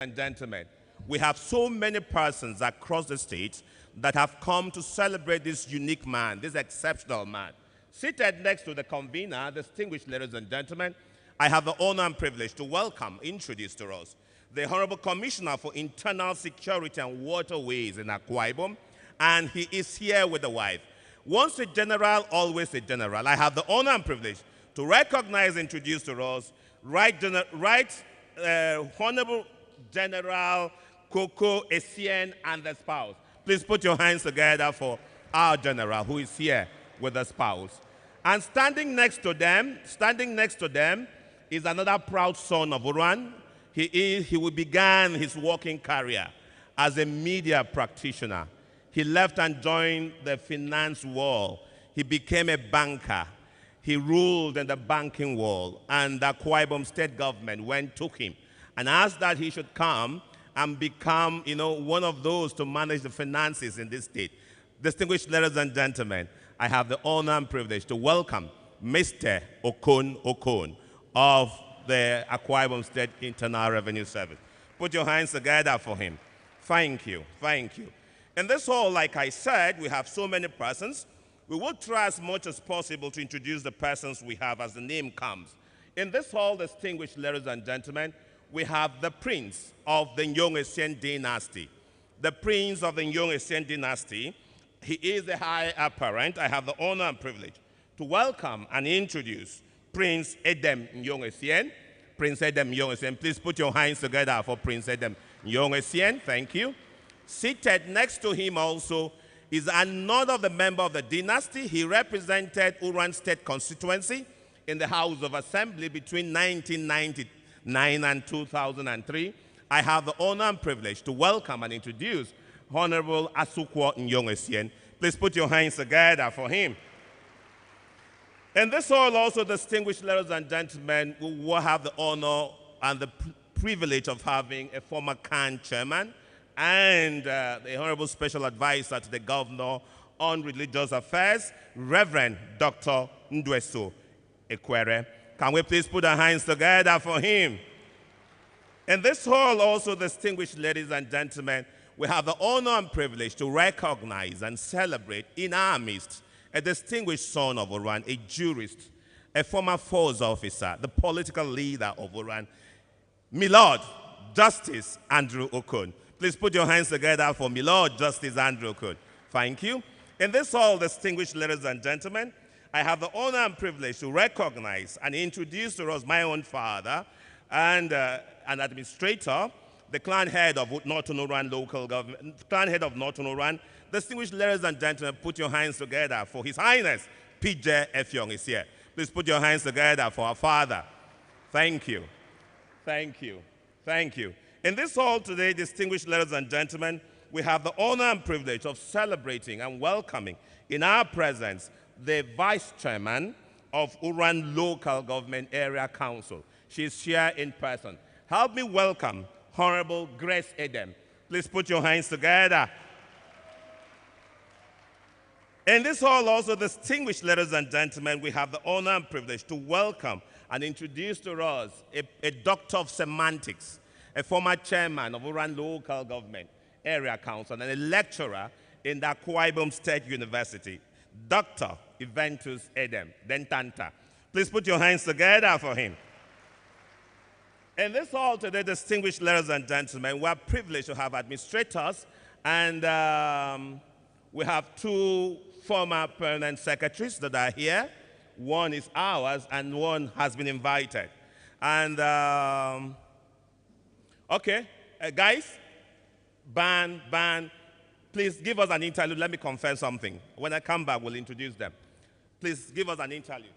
And gentlemen, we have so many persons across the state that have come to celebrate this unique man, this exceptional man. Seated next to the convener, distinguished ladies and gentlemen, I have the honor and privilege to welcome, introduce to us, the Honorable Commissioner for Internal Security and Waterways in Akwa Ibom, and he is here with the wife. Once a general, always a general. I have the honor and privilege to recognize and introduce to us Honorable General Obong Nyong Essien and the spouse. Please put your hands together for our general who is here with the spouse. And standing next to them is another proud son of Uran. He began his working career as a media practitioner. He left and joined the finance world. He became a banker. He ruled in the banking world, and the Akwa Ibom state government took him and asked that he should come and become, one of those to manage the finances in this state. Distinguished ladies and gentlemen, I have the honor and privilege to welcome Mr. Okon of the Akwa Ibom State Internal Revenue Service. Put your hands together for him. Thank you. Thank you. In this hall, like I said, we have so many persons. We will try as much as possible to introduce the persons we have as the name comes. In this hall, distinguished ladies and gentlemen, we have the prince of the Nyong Essien dynasty. The prince of the Nyong Essien dynasty, he is the heir apparent. I have the honor and privilege to welcome and introduce Prince Edem Nyong Essien. Prince Edem Nyong Essien, please put your hands together for Prince Edem Nyong Essien. Thank you. Seated next to him also is another of the member of the dynasty. He represented Uran State constituency in the House of Assembly between 1999 and 2003. I have the honor and privilege to welcome and introduce Honorable Asukwo Nyong Essien. Please put your hands together for him. In this hall also, distinguished ladies and gentlemen, we will have the honor and the privilege of having a former CAN chairman and the Honorable Special Advisor to the Governor on Religious Affairs, Reverend Dr. Ndweso Ekwere. Can we please put our hands together for him? In this hall also, distinguished ladies and gentlemen, we have the honor and privilege to recognize and celebrate in our midst a distinguished son of Uran, a jurist, a former force officer, the political leader of Uran, Milord Justice Andrew Okon. Please put your hands together for Milord Justice Andrew Okon. Thank you. In this hall, distinguished ladies and gentlemen, I have the honor and privilege to recognize and introduce to us my own father and an administrator, the clan head of Northern Uran local government, clan head of Northern Uran. Distinguished ladies and gentlemen, put your hands together for His Highness Rt.Hon is here. Please put your hands together for our father. Thank you. Thank you. Thank you. In this hall today, distinguished ladies and gentlemen, we have the honor and privilege of celebrating and welcoming in our presence the Vice Chairman of Uran Local Government Area Council. She is here in person. Help me welcome Honorable Grace Edem. Please put your hands together. In this hall also, distinguished ladies and gentlemen, we have the honor and privilege to welcome and introduce to us a doctor of semantics, a former chairman of Uran Local Government Area Council, and a lecturer in the Akwa Ibom State University, Dr. Eventus Edem Dentanta. Please put your hands together for him. In this hall today, distinguished ladies and gentlemen, we are privileged to have administrators, and we have two former permanent secretaries that are here. One is ours, and one has been invited. And, okay, guys, band, please give us an interlude. Let me confess something. When I come back, we'll introduce them. Please give us an interlude.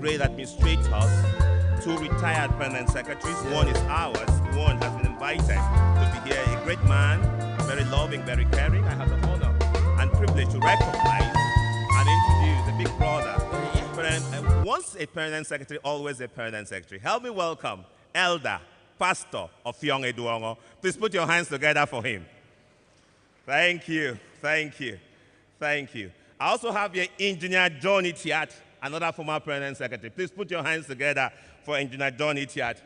great administrators, two retired permanent secretaries. One is ours. One has been invited to be here. A great man, very loving, very caring. I have the honor and privilege to recognize and introduce a big brother. Once a permanent secretary, always a permanent secretary. Help me welcome Elder Pastor of Rt.Hon. Please put your hands together for him. Thank you, thank you, thank you. I also have here Engineer John Itiat, another former permanent secretary. Please put your hands together for Engineer John Itiat.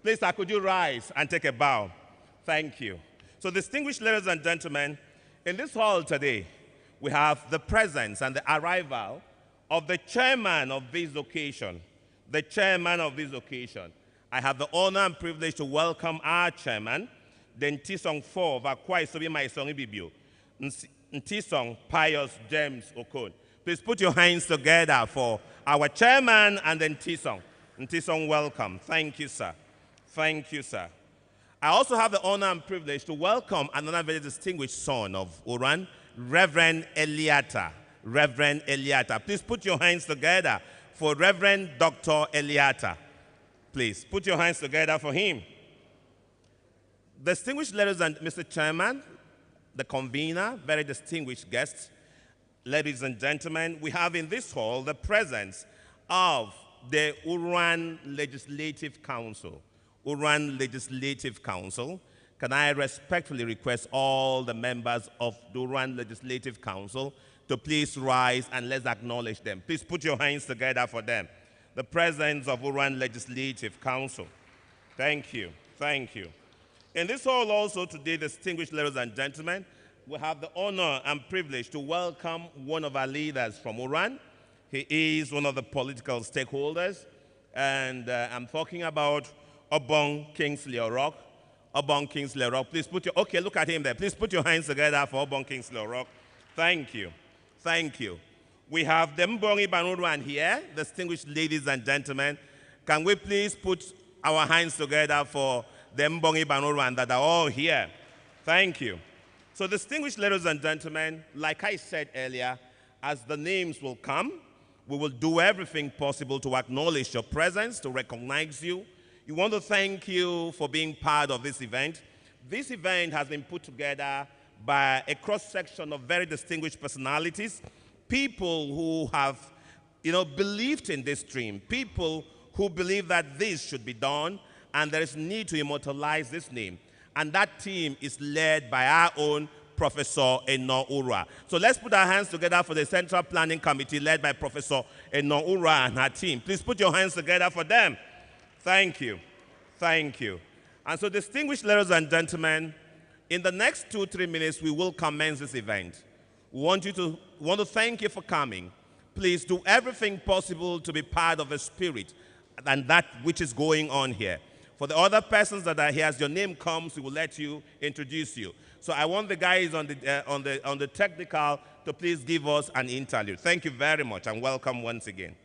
Please, sir, could you rise and take a bow? Thank you. So, distinguished ladies and gentlemen, in this hall today, we have the presence and the arrival of the chairman of this occasion. The chairman of this occasion. I have the honor and privilege to welcome our chairman, the Ntisong 4 of Akwa Isobi Maisongi Bibio, Ntisong Pius James Okon. Please put your hands together for our chairman and then Ntisong. Ntisong, welcome. Thank you, sir. Thank you, sir. I also have the honor and privilege to welcome another very distinguished son of Uran, Reverend Eliata. Reverend Eliata. Please put your hands together for Reverend Dr. Eliata. Please put your hands together for him. Distinguished ladies and Mr. Chairman, the convener, very distinguished guests, ladies and gentlemen, we have in this hall the presence of the Uran Legislative Council. Uran Legislative Council. Can I respectfully request all the members of the Uran Legislative Council to please rise and let's acknowledge them. Please put your hands together for them. The presence of Uran Legislative Council. Thank you. Thank you. In this hall also today, distinguished ladies and gentlemen, we have the honor and privilege to welcome one of our leaders from Uran. He is one of the political stakeholders, and I'm talking about Obong Kingsley Orok. Obong Kingsley Orok, please put your, okay, look at him there. Please put your hands together for Obong Kingsley Orok. Thank you. Thank you. We have the Mbongi Banuruan here, distinguished ladies and gentlemen. Can we please put our hands together for the Mbongi Banuruan that are all here? Thank you. So, distinguished ladies and gentlemen, like I said earlier, as the names will come, we will do everything possible to acknowledge your presence, to recognize you. We want to thank you for being part of this event. This event has been put together by a cross-section of very distinguished personalities, people who have, believed in this dream, people who believe that this should be done, and there is need to immortalize this name. And that team is led by our own Professor Eno Ura. So let's put our hands together for the Central Planning Committee led by Professor Eno Ura and her team. Please put your hands together for them. Thank you. Thank you. And so, distinguished ladies and gentlemen, in the next 2-3 minutes, we will commence this event. We want to thank you for coming. Please do everything possible to be part of the spirit and that which is going on here. For the other persons that are here, as your name comes, we will let you introduce you. So I want the guys on the technical to please give us an interlude. Thank you very much and welcome once again.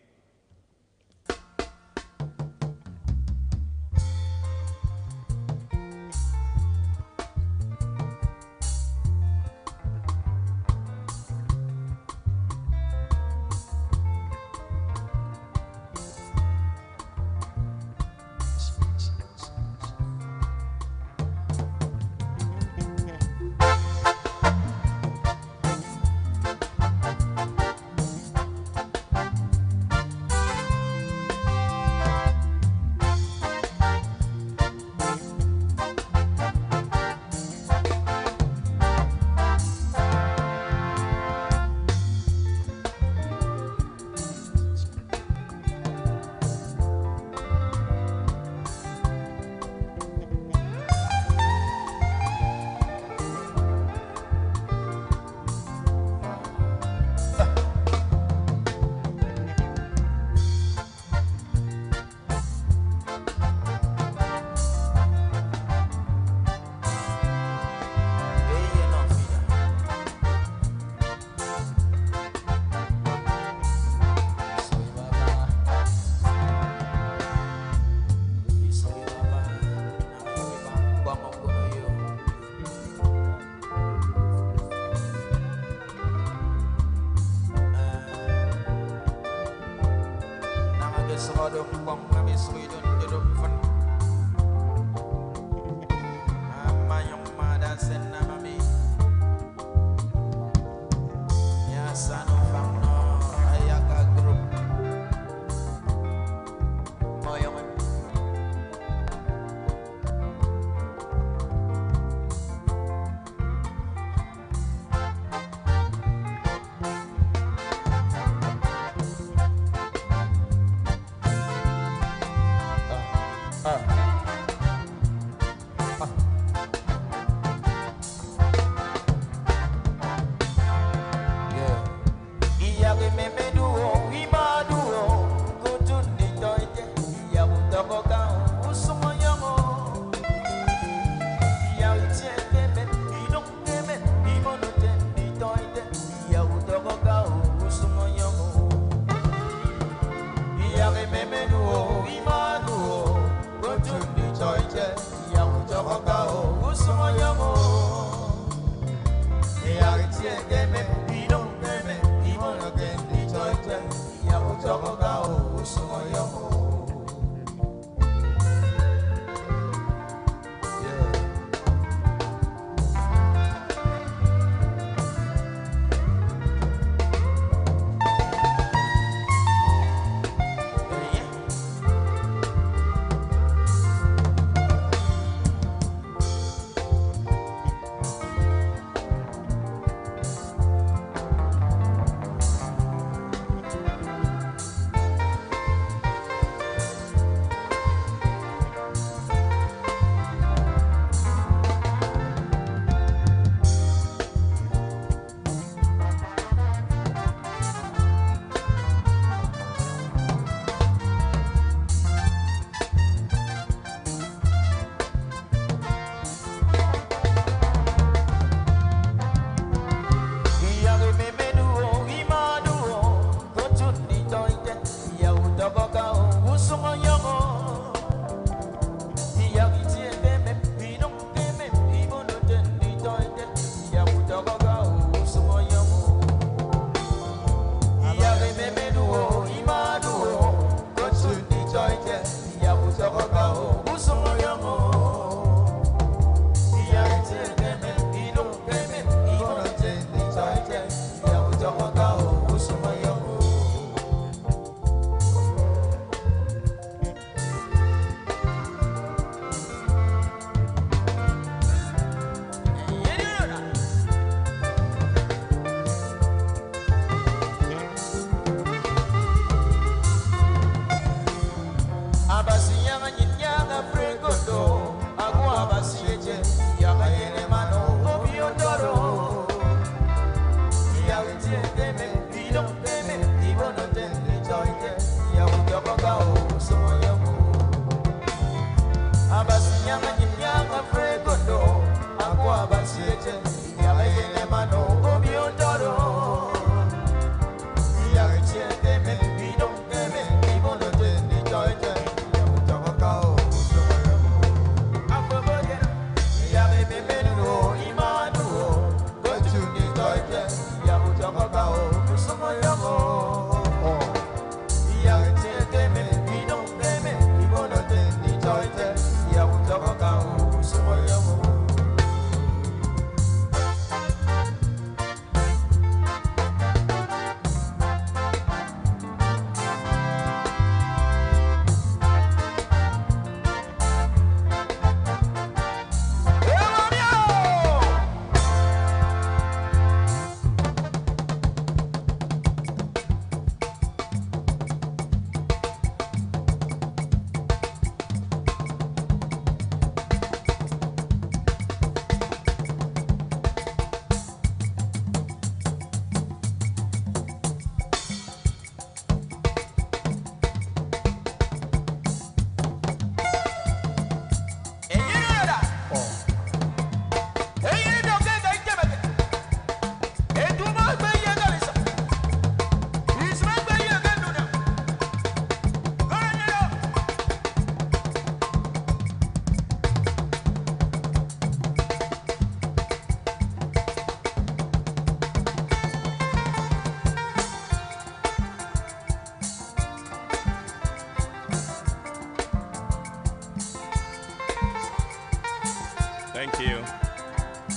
Thank you.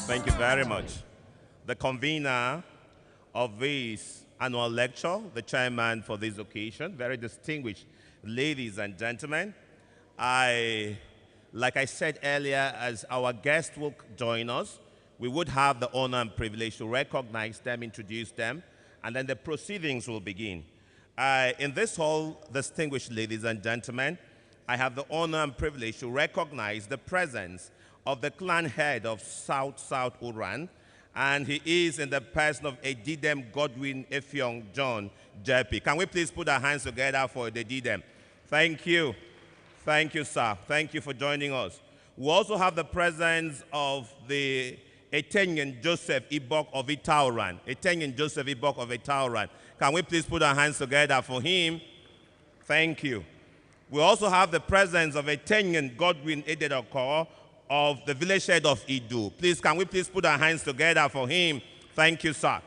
Thank you very much. The convener of this annual lecture, the chairman for this occasion, very distinguished ladies and gentlemen. Like I said earlier, as our guests will join us, we would have the honor and privilege to recognize them, introduce them, and then the proceedings will begin. In this hall, distinguished ladies and gentlemen, I have the honor and privilege to recognize the presence of the clan head of South Uran, and he is in the person of Edidem Godwin Effiong John JP. Can we please put our hands together for Edidem? Thank you. Thank you, sir. Thank you for joining us. We also have the presence of the Rt.Hon Joseph Ibok of Itauran. Rt.Hon Joseph Ibok of Itauran. Can we please put our hands together for him? Thank you. We also have the presence of Rt.Hon Godwin Ededoko of the village head of Idu. Please, can we please put our hands together for him? Thank you, sir.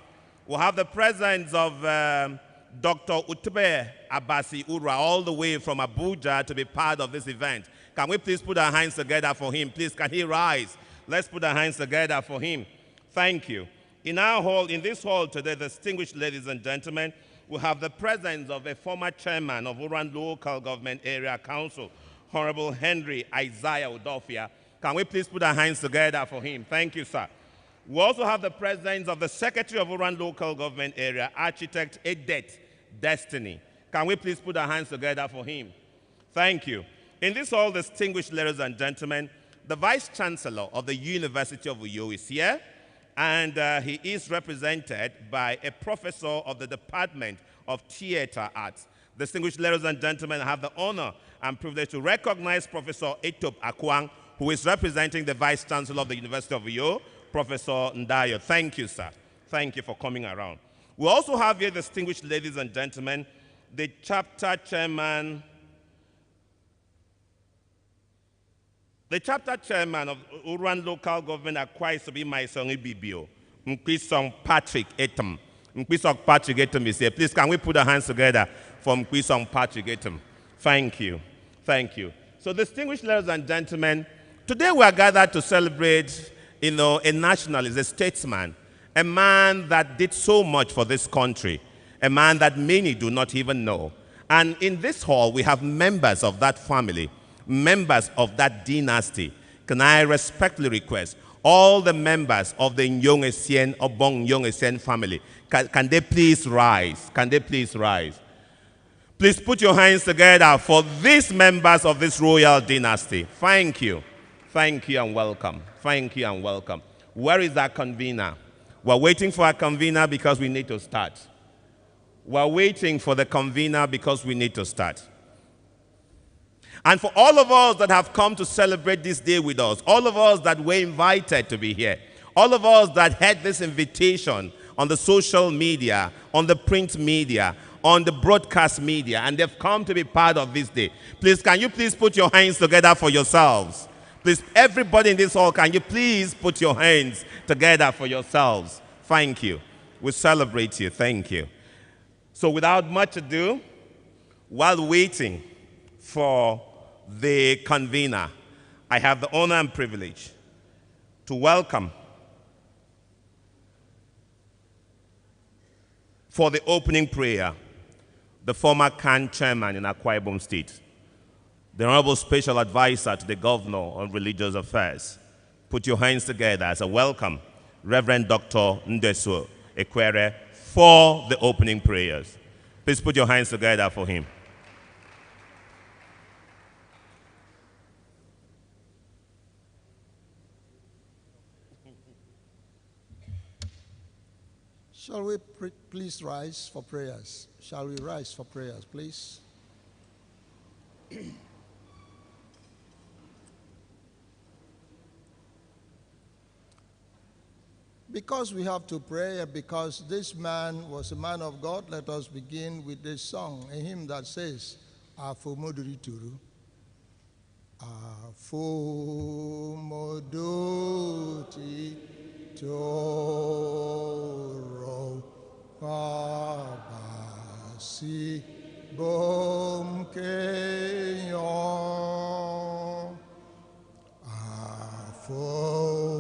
We'll have the presence of Dr. Utbe Abasi Ura, all the way from Abuja to be part of this event. Can we please put our hands together for him? Please, can he rise? Let's put our hands together for him. Thank you. In our hall, in this hall today, distinguished ladies and gentlemen, we have the presence of a former chairman of Uran Local Government Area Council, Honorable Henry Isaiah Udofia. Can we please put our hands together for him? Thank you, sir. We also have the presence of the Secretary of Uran Local Government Area, Architect Edet Destiny. Can we please put our hands together for him? Thank you. In this hall, distinguished ladies and gentlemen, the Vice Chancellor of the University of Uyo is here, and he is represented by a professor of the Department of Theater Arts. Distinguished ladies and gentlemen, I have the honor and privilege to recognize Professor Etop Akwang, who is representing the Vice Chancellor of the University of Uyo, Professor Ndayo. Thank you, sir. Thank you for coming around. We also have here, distinguished ladies and gentlemen, the chapter chairman of Uran Local Government acquires to be my son Ibibio, Mkwisong Patrick Etem. Mkwisong Patrick Etem is here. Please, can we put our hands together for Mkwisong Patrick Etem? Thank you. Thank you. So, distinguished ladies and gentlemen, today we are gathered to celebrate, a nationalist, a statesman, a man that did so much for this country, a man that many do not even know. And in this hall, we have members of that family, members of that dynasty. Can I respectfully request all the members of the Nyong Essien, Obong Nyong Essien family, can they please rise? Can they please rise? Please put your hands together for these members of this royal dynasty. Thank you. Thank you and welcome. Thank you and welcome. Where is our convener? We're waiting for our convener because we need to start. We're waiting for the convener because we need to start. And for all of us that have come to celebrate this day with us, all of us that were invited to be here, all of us that had this invitation on the social media, on the print media, on the broadcast media, and they've come to be part of this day. Please, can you please put your hands together for yourselves? Please, everybody in this hall, can you please put your hands together for yourselves? Thank you. We celebrate you. Thank you. So without much ado, while waiting for the convener, I have the honor and privilege to welcome for the opening prayer the former CAN chairman in Akwa Ibom State, the Honorable Special Advisor to the Governor on Religious Affairs. Put your hands together as a welcome, Reverend Dr. Ndeso Ekwere, for the opening prayers. Please put your hands together for him. Shall we please rise for prayers? Shall we rise for prayers, please? Because we have to pray, because this man was a man of God, let us begin with this song, a hymn that says, Afomoduri Turu. Afomodoti Toro Babasi Bom Kenyon Afo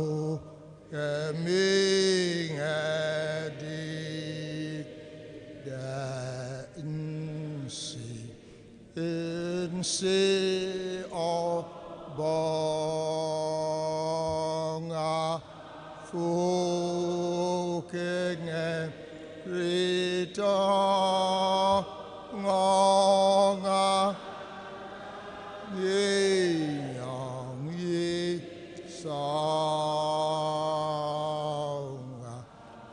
Obong Fuking Rt.Hon Ye Yong Ye Song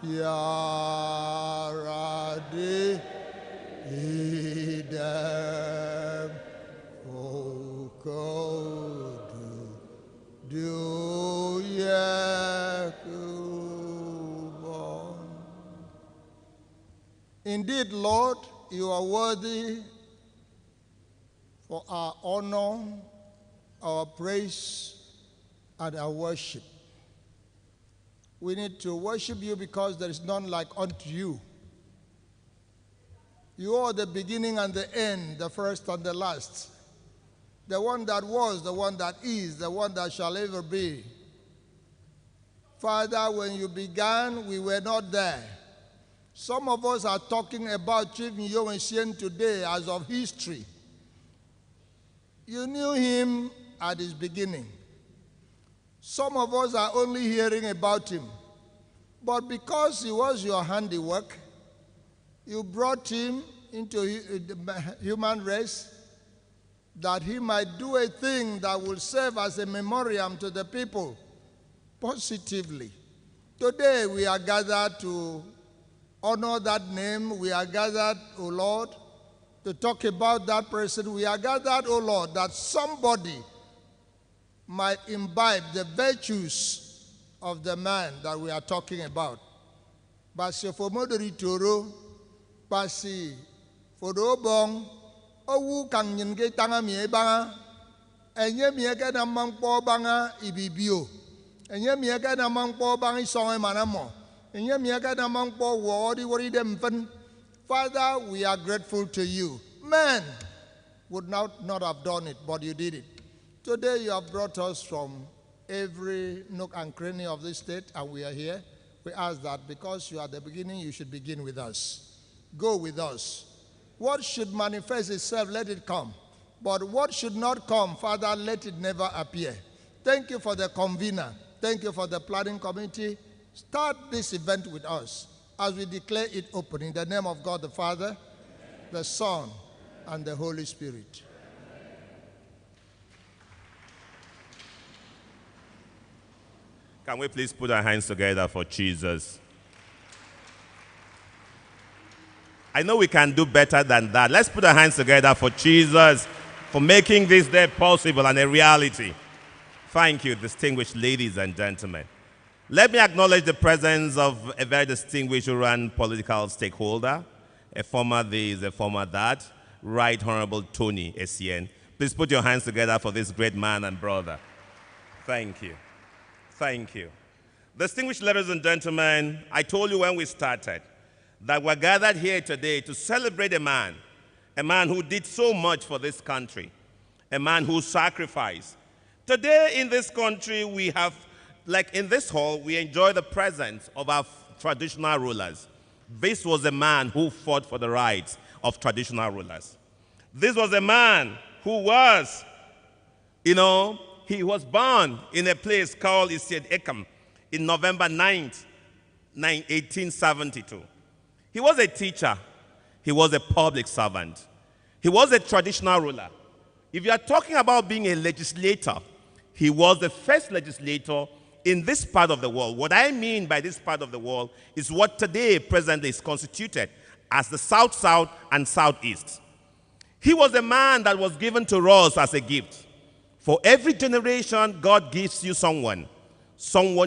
Yarade Idem Okodu Do Yakubon. Indeed, Lord, you are worthy for our honor, our praise, and our worship. We need to worship you because there is none like unto you. You are the beginning and the end, the first and the last, the one that was, the one that is, the one that shall ever be. Father, when you began, we were not there. Some of us are talking about Rt.Hon Nyong Essien today as of history. You knew him at his beginning. Some of us are only hearing about him. But because he was your handiwork, you brought him into the human race that he might do a thing that will serve as a memoriam to the people positively. Today we are gathered to honor that name. We are gathered, O Lord, to talk about that person. We are gathered, O Lord, that somebody might imbibe the virtues of the man that we are talking about. Basi fomodori toro, basi fodobong, owu kang nyenge tanga mie banga, enye mieke na mangpo banga ibibio, enye mieke na mangpo banga isonge manamo, enye mieke na mangpo wori dem fen. Father, we are grateful to you. Man would not have done it, but you did it. Today you have brought us from every nook and cranny of this state, and we are here. We ask that because you are the beginning, you should begin with us. Go with us. What should manifest itself, let it come. But what should not come, Father, let it never appear. Thank you for the convener. Thank you for the planning committee. Start this event with us as we declare it open in the name of God the Father, the Son, and the Holy Spirit. Can we please put our hands together for Jesus? I know we can do better than that. Let's put our hands together for Jesus, for making this day possible and a reality. Thank you, distinguished ladies and gentlemen. Let me acknowledge the presence of a very distinguished Uran political stakeholder, a former this, a former that, Right Honorable Tony Essien. Please put your hands together for this great man and brother. Thank you. Thank you. Distinguished ladies and gentlemen, I told you when we started that we're gathered here today to celebrate a man who did so much for this country, a man who sacrificed. Today in this country, we have, like in this hall, we enjoy the presence of our traditional rulers. This was a man who fought for the rights of traditional rulers. This was a man who was, he was born in a place called Isied in November 9th, 1872. He was a teacher. He was a public servant. He was a traditional ruler. If you are talking about being a legislator, he was the first legislator in this part of the world. What I mean by this part of the world is what today presently is constituted as the South-South and Southeast. He was a man that was given to us as a gift. For every generation, God gives you someone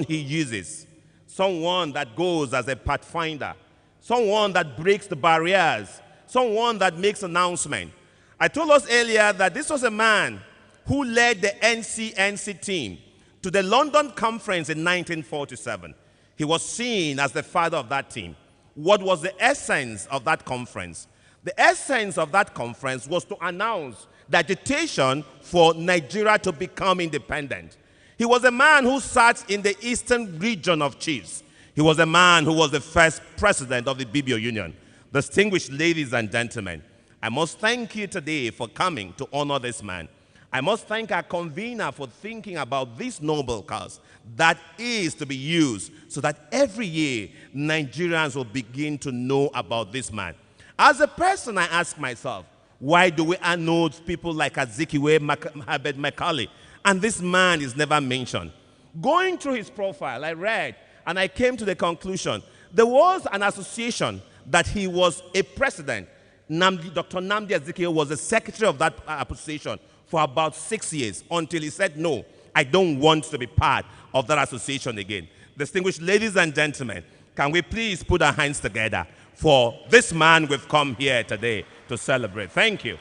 he uses, someone that goes as a pathfinder, someone that breaks the barriers, someone that makes announcement. I told us earlier that this was a man who led the NCNC team to the London conference in 1947. He was seen as the father of that team. What was the essence of that conference? The essence of that conference was to announce the agitation for Nigeria to become independent. He was a man who sat in the eastern region of chiefs. He was a man who was the first president of the Bibio Union. Distinguished ladies and gentlemen, I must thank you today for coming to honor this man. I must thank our convener for thinking about this noble cause that is to be used so that every year Nigerians will begin to know about this man. As a person, I ask myself, why do we announce people like Azikiwe Herbert Macaulay? And this man is never mentioned. Going through his profile, I read and I came to the conclusion there was an association that he was a president. Dr. Nnamdi Azikiwe was the secretary of that association for about 6 years until he said, no, I don't want to be part of that association again. Distinguished ladies and gentlemen, can we please put our hands together for this man we've come here today to celebrate. Thank you.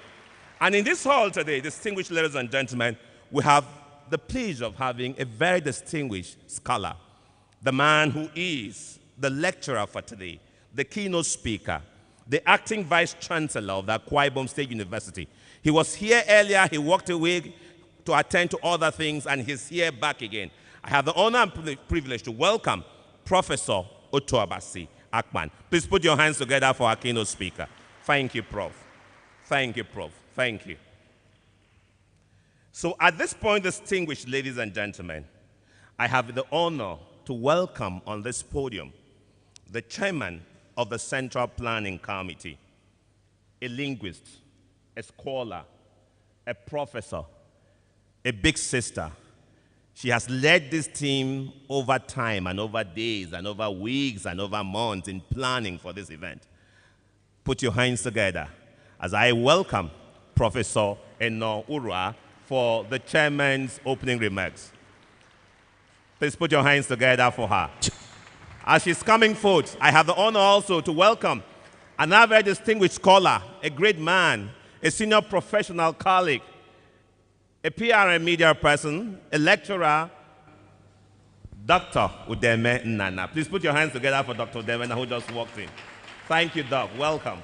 And in this hall today, distinguished ladies and gentlemen, we have the pleasure of having a very distinguished scholar, the man who is the lecturer for today, the keynote speaker, the acting vice chancellor of the Akwa Ibom State University. He was here earlier, he walked away to attend to other things, and he's here back again. I have the honor and privilege to welcome Professor Otuabasi Akpan. Please put your hands together for our keynote speaker. Thank you, Prof. Thank you, Prof. Thank you. So at this point, distinguished ladies and gentlemen, I have the honor to welcome on this podium the chairman of the Central Planning Committee, a linguist, a scholar, a professor, a big sister. She has led this team over time and over days and over weeks and over months in planning for this event. Put your hands together as I welcome Professor Eno Urua for the chairman's opening remarks. Please put your hands together for her. As she's coming forth, I have the honor also to welcome another very distinguished scholar, a great man, a senior professional colleague, a PR and media person, a lecturer, Dr. Udeme Nana. Please put your hands together for Dr. Udeme Nana, who just walked in. Thank you, Doc. Welcome.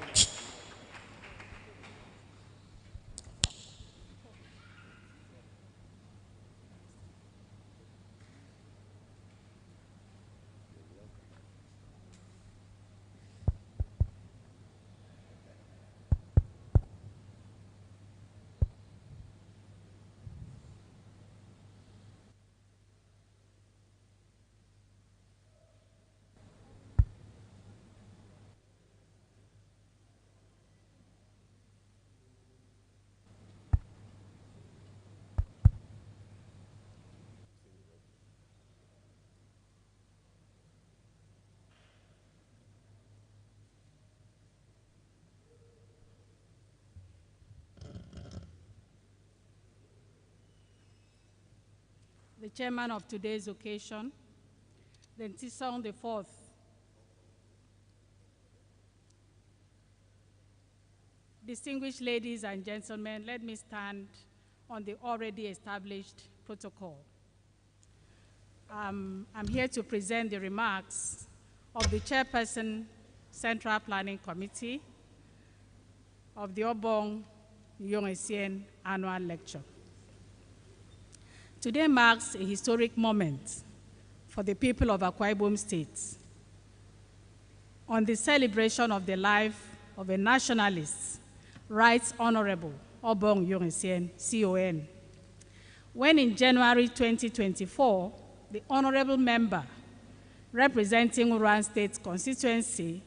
The chairman of today's occasion, the Ntison the Fourth, distinguished ladies and gentlemen, let me stand on the already established protocol. I'm here to present the remarks of the chairperson, Central Planning Committee of the Obong Nyong Essien Annual Lecture. Today marks a historic moment for the people of Akwa Ibom State on the celebration of the life of a nationalist, Right Honorable Obong Nyong Essien, CON. When in January 2024, the honorable member representing Uran State constituency,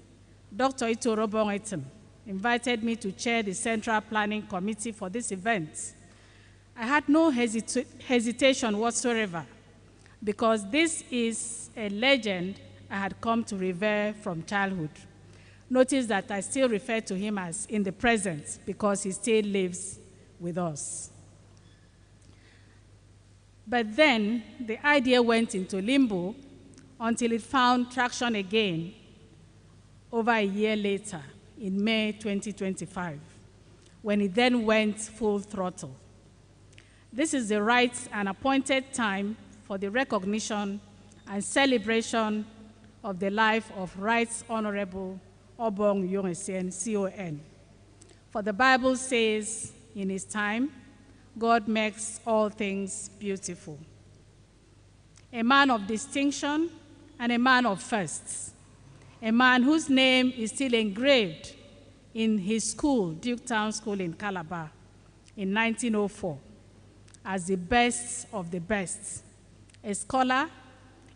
Dr. Obong Nyong, invited me to chair the Central Planning Committee for this event, I had no hesitation whatsoever, because this is a legend I had come to revere from childhood. Notice that I still refer to him as in the present, because he still lives with us. But then the idea went into limbo until it found traction again over a year later, in May 2025, when it then went full throttle. This is the right and appointed time for the recognition and celebration of the life of Right Honorable Obong Nyong Essien, CON. For the Bible says, in his time, God makes all things beautiful. A man of distinction and a man of firsts. A man whose name is still engraved in his school, Duke Town School in Calabar, in 1904. as the best of the best, a scholar,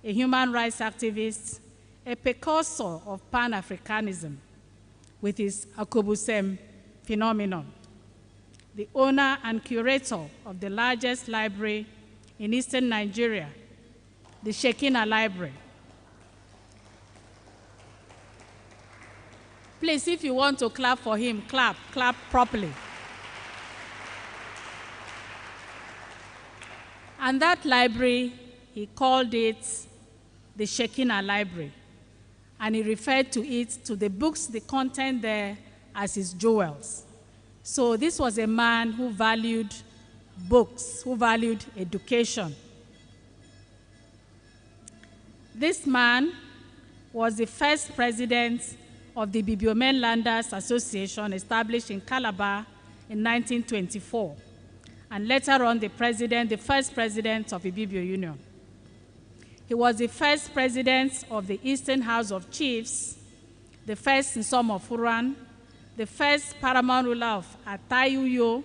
a human rights activist, a precursor of Pan-Africanism with his Akobusem phenomenon, the owner and curator of the largest library in eastern Nigeria, the Shekinah Library. Please, if you want to clap for him, clap properly. And that library, he called it the Shekinah Library, and he referred to it, to the books, the content there, as his jewels. So this was a man who valued books, who valued education. This man was the first president of the Bibliomenlanders Association, established in Calabar in 1924, and later on the first president of the Bibio Union. He was the first president of the Eastern House of Chiefs, the first Nsom of Uran, the first paramount ruler of Atayuyo,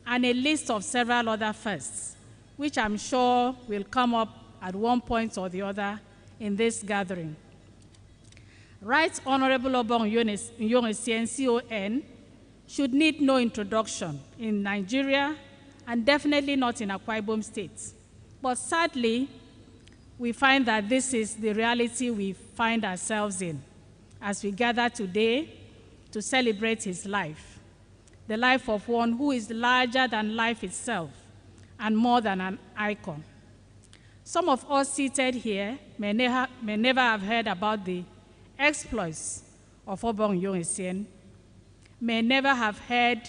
and a list of several other firsts, which I'm sure will come up at one point or the other in this gathering. Right Honorable Obong Nyong Essien, CON, should need no introduction in Nigeria and definitely not in Akwa Ibom State. But sadly, we find that this is the reality we find ourselves in as we gather today to celebrate his life, the life of one who is larger than life itself and more than an icon. Some of us seated here may never have heard about the exploits of Obong Nyong Essien, may never have heard,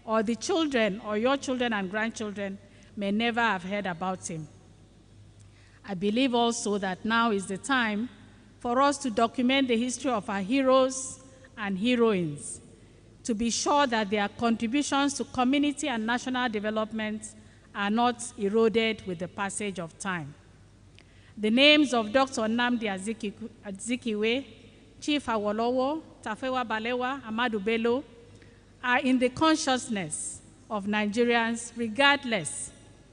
or the children or your children and grandchildren may never have heard about him. I believe also that now is the time for us to document the history of our heroes and heroines, to be sure that their contributions to community and national development are not eroded with the passage of time. The names of Dr. Nnamdi Azikiwe, Chief Awolowo, Tafewa Balewa, Amadu Bello are in the consciousness of Nigerians, regardless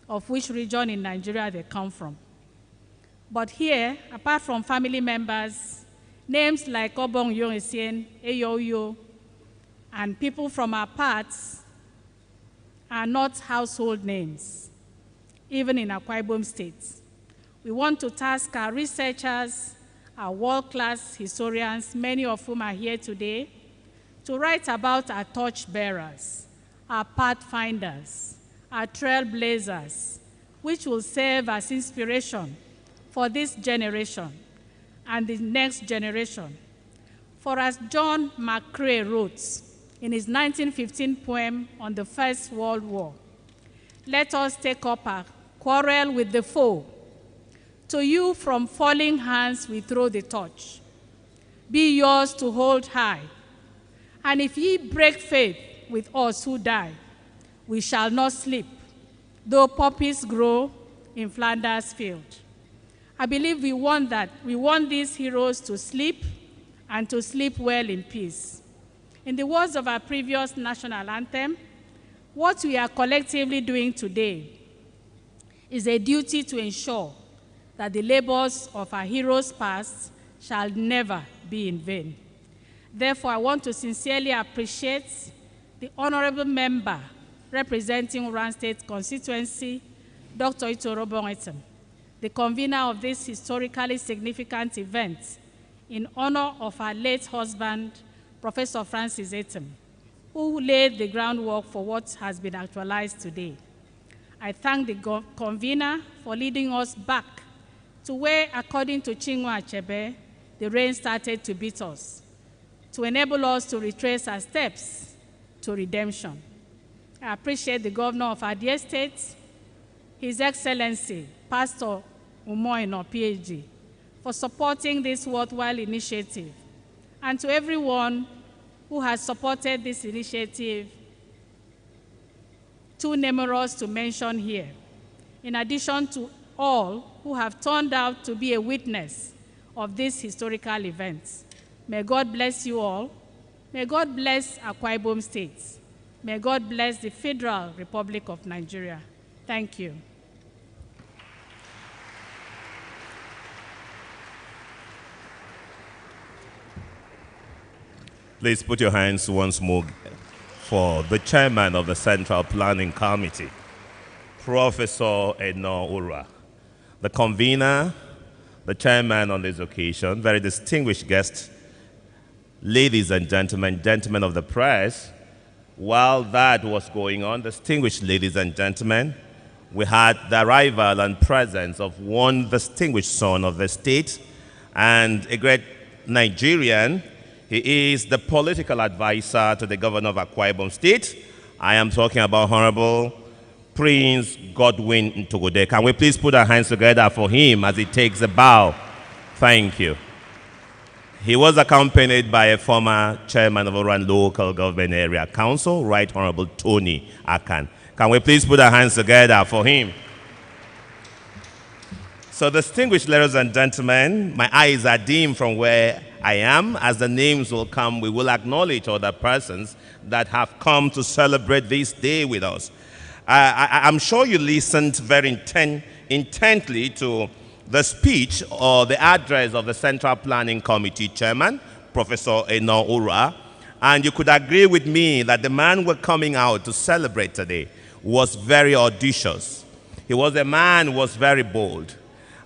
of which region in Nigeria they come from. But here, apart from family members, names like Obong Nyong Essien, Eyoyo, and people from our parts are not household names, even in Akwa Ibom State. We want to task our researchers, our world-class historians, many of whom are here today, to write about our torchbearers, our pathfinders, our trailblazers, which will serve as inspiration for this generation and the next generation. For as John McCrae wrote in his 1915 poem on the First World War, let us take up a quarrel with the foe. To you from falling hands we throw the torch. Be yours to hold high. And if ye break faith with us who die, we shall not sleep, though poppies grow in Flanders field. I believe we want that. We want these heroes to sleep and to sleep well in peace. In the words of our previous national anthem, what we are collectively doing today is a duty to ensure that the labors of our heroes past shall never be in vain. Therefore, I want to sincerely appreciate the honorable member representing Uran State constituency, Dr. Obong Nyong, the convener of this historically significant event in honor of our late husband, Professor Francis Etem, who laid the groundwork for what has been actualized today. I thank the convener for leading us back to where, according to Chinua Achebe, the rain started to beat us, to enable us to retrace our steps to redemption. I appreciate the governor of our dear state, His Excellency, Pastor Umoino, PhD, for supporting this worthwhile initiative, and to everyone who has supported this initiative, too numerous to mention here, in addition to all who have turned out to be a witness of this historical event. May God bless you all. May God bless Akwa Ibom State. May God bless the Federal Republic of Nigeria. Thank you. Please put your hands once more for the chairman of the Central Planning Committee, Professor Rt.Hon Ura, the convener, the chairman on this occasion, very distinguished guests, ladies and gentlemen of the press. While that was going on, distinguished ladies and gentlemen, we had the arrival and presence of one distinguished son of the state and a great Nigerian. He is the political advisor to the governor of Akwa Ibom State. I am talking about Honorable Prince Godwin Ntogode. Can we please put our hands together for him as he takes a bow? Thank you. He was accompanied by a former chairman of Oran Local Government Area Council, Right Honorable Tony Akan. Can we please put our hands together for him? So, distinguished ladies and gentlemen, my eyes are dim from where I am. As the names will come, we will acknowledge other persons that have come to celebrate this day with us. I'm sure you listened very intently to the speech or the address of the Central Planning Committee Chairman, Professor Rt.Hon Ura, and you could agree with me that the man we're coming out to celebrate today was very audacious. He was a man who was very bold.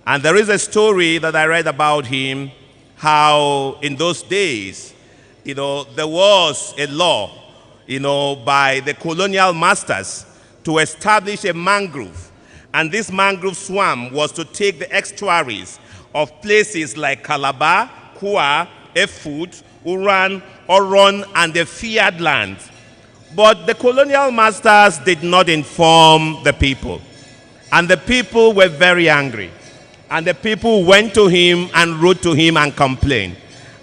And there is a story that I read about him, how in those days, there was a law, by the colonial masters to establish a mangrove. And this mangrove swamp was to take the estuaries of places like Calabar, Kua, Efut, Uran, Oron, and the feared lands. But the colonial masters did not inform the people. And the people were very angry. And the people went to him and wrote to him and complained.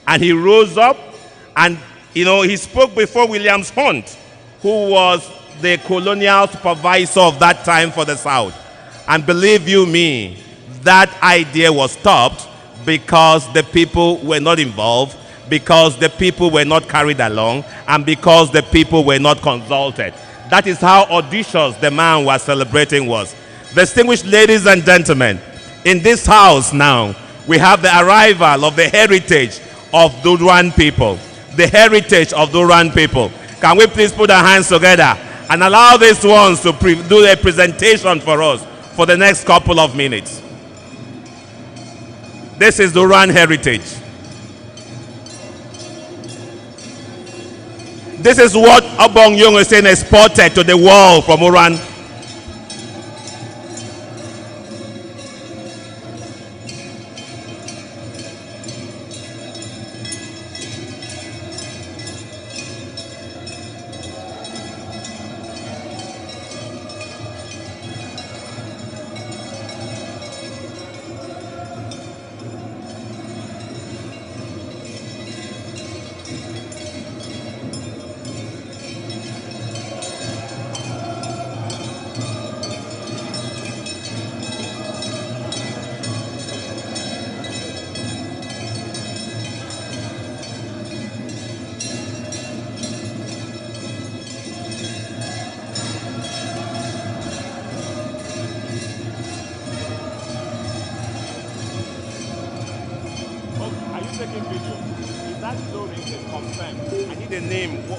And he rose up and, he spoke before Williams Hunt, who was the colonial supervisor of that time for the South. And believe you me, that idea was stopped because the people were not involved, because the people were not carried along, and because the people were not consulted. That is how audacious the man was celebrating was. Distinguished ladies and gentlemen, in this house now, we have the arrival of the heritage of the Uran people. The heritage of the Uran people. Can we please put our hands together and allow these ones to do a presentation for us for the next couple of minutes. This is the Uran heritage. This is what Obong Nyong Essien exported to the world from Uran.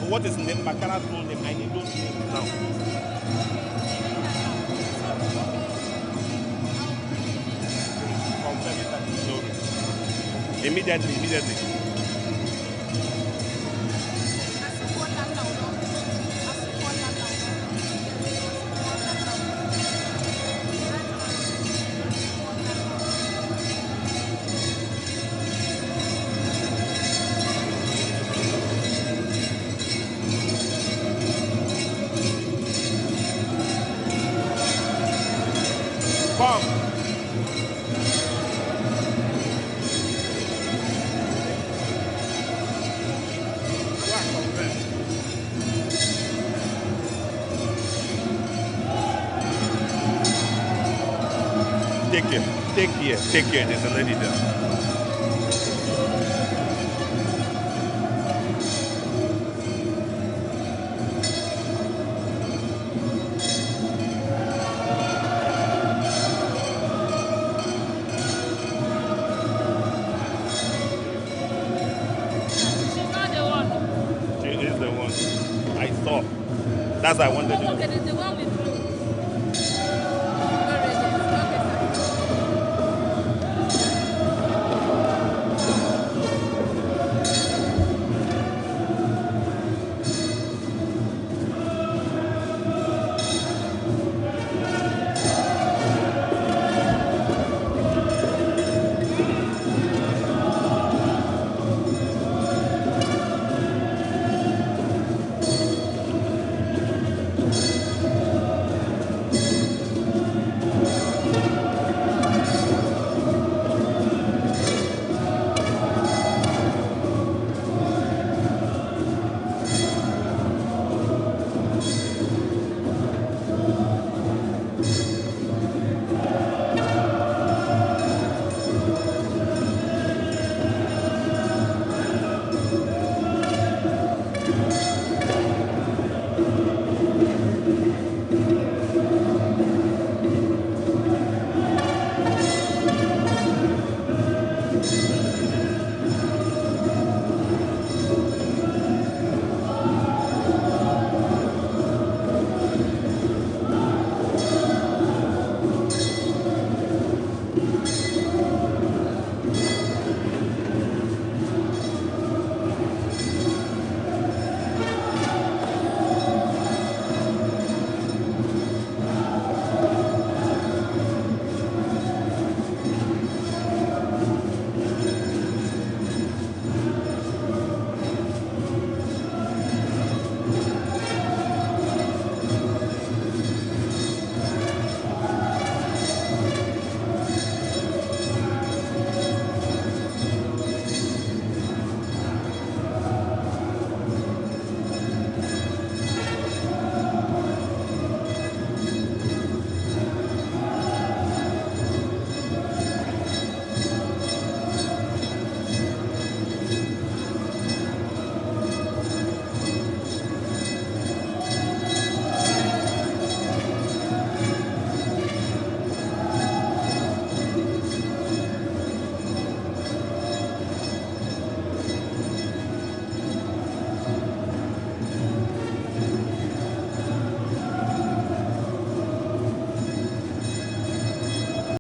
What is Bakara's full name? I need those names now. Immediately. Take care. There's a lady there. That's what I wanted to do.